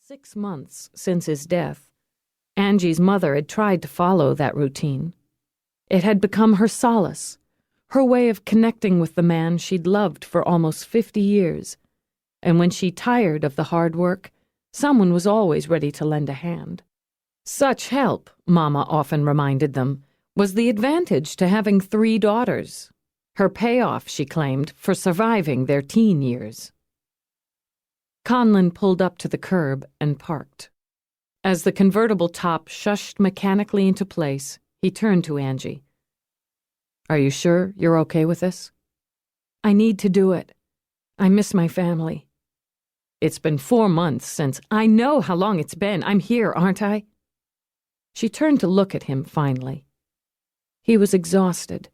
6 months since his death, Angie's mother had tried to follow that routine. It had become her solace, her way of connecting with the man she'd loved for almost 50 years, and when she tired of the hard work, someone was always ready to lend a hand. Such help, Mama often reminded them, was the advantage to having 3 daughters, her payoff, she claimed, for surviving their teen years. Conlon pulled up to the curb and parked. As the convertible top shushed mechanically into place, he turned to Angie. "Are you sure you're okay with this?" "I need to do it. I miss my family." "It's been 4 months since—" "I know how long it's been. I'm here, aren't I?" She turned to look at him finally. He was exhausted.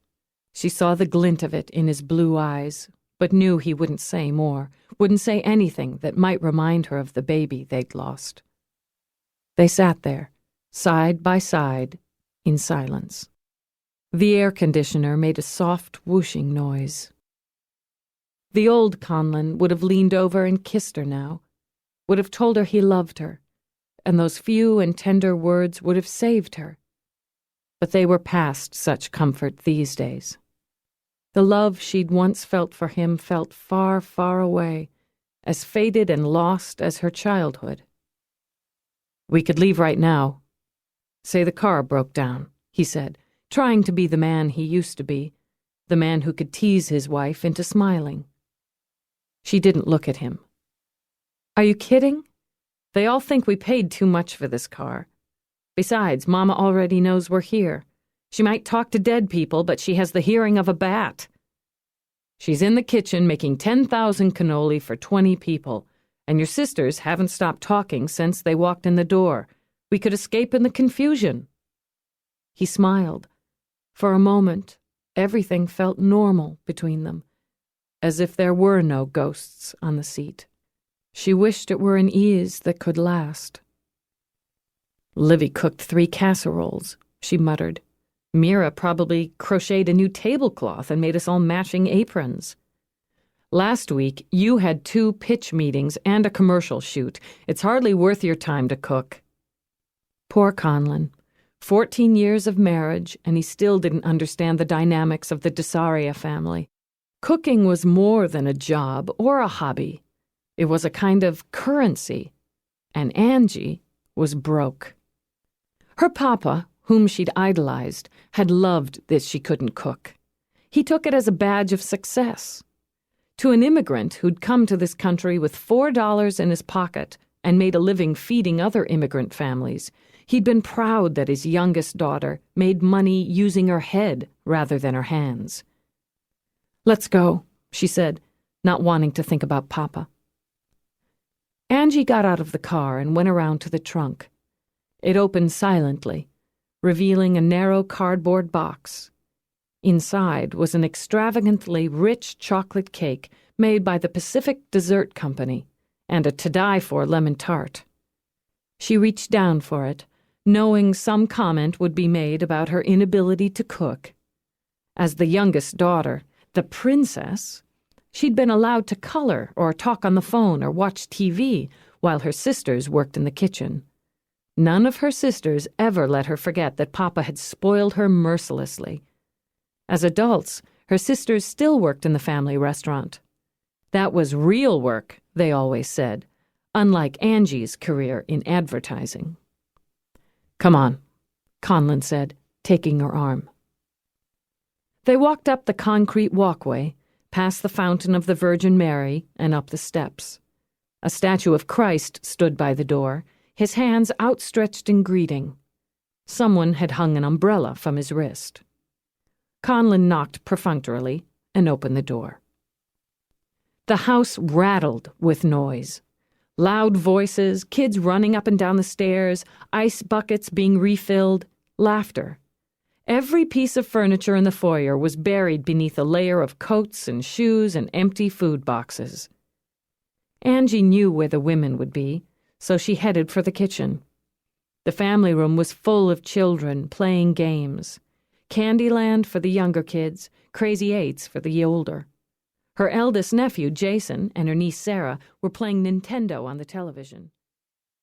She saw the glint of it in his blue eyes, but knew he wouldn't say more, wouldn't say anything that might remind her of the baby they'd lost. They sat there, side by side, in silence. The air conditioner made a soft whooshing noise. The old Conlon would have leaned over and kissed her now, would have told her he loved her, and those few and tender words would have saved her. But they were past such comfort these days. The love she'd once felt for him felt far, far away, as faded and lost as her childhood. "We could leave right now. Say the car broke down," he said, trying to be the man he used to be, the man who could tease his wife into smiling. She didn't look at him. "Are you kidding? They all think we paid too much for this car. Besides, Mama already knows we're here. She might talk to dead people, but she has the hearing of a bat. She's in the kitchen making 10,000 cannoli for 20 people, and your sisters haven't stopped talking since they walked in the door. We could escape in the confusion." He smiled. For a moment, everything felt normal between them, as if there were no ghosts on the seat. She wished it were an ease that could last. "Livy cooked 3 casseroles," she muttered. "Mira probably crocheted a new tablecloth and made us all matching aprons. Last week, you had 2 pitch meetings and a commercial shoot. It's hardly worth your time to cook." Poor Conlon. 14 years of marriage, and he still didn't understand the dynamics of the DeSaria family. Cooking was more than a job or a hobby. It was a kind of currency, and Angie was broke. Her papa, whom she'd idolized, had loved that she couldn't cook. He took it as a badge of success. To an immigrant who'd come to this country with $4 in his pocket and made a living feeding other immigrant families, he'd been proud that his youngest daughter made money using her head rather than her hands. "Let's go," she said, not wanting to think about Papa. Angie got out of the car and went around to the trunk. It opened silently, revealing a narrow cardboard box. Inside was an extravagantly rich chocolate cake made by the Pacific Dessert Company and a to-die-for lemon tart. She reached down for it, knowing some comment would be made about her inability to cook. As the youngest daughter, the princess, she'd been allowed to color or talk on the phone or watch TV while her sisters worked in the kitchen. None of her sisters ever let her forget that Papa had spoiled her mercilessly. As adults, her sisters still worked in the family restaurant. That was real work, they always said, unlike Angie's career in advertising. "Come on," Conlon said, taking her arm. They walked up the concrete walkway, past the fountain of the Virgin Mary, and up the steps. A statue of Christ stood by the door, his hands outstretched in greeting. Someone had hung an umbrella from his wrist. Conlon knocked perfunctorily and opened the door. The house rattled with noise. Loud voices, kids running up and down the stairs, ice buckets being refilled, laughter. Every piece of furniture in the foyer was buried beneath a layer of coats and shoes and empty food boxes. Angie knew where the women would be, so she headed for the kitchen. The family room was full of children playing games. Candyland for the younger kids, Crazy Eights for the older. Her eldest nephew, Jason, and her niece Sarah were playing Nintendo on the television.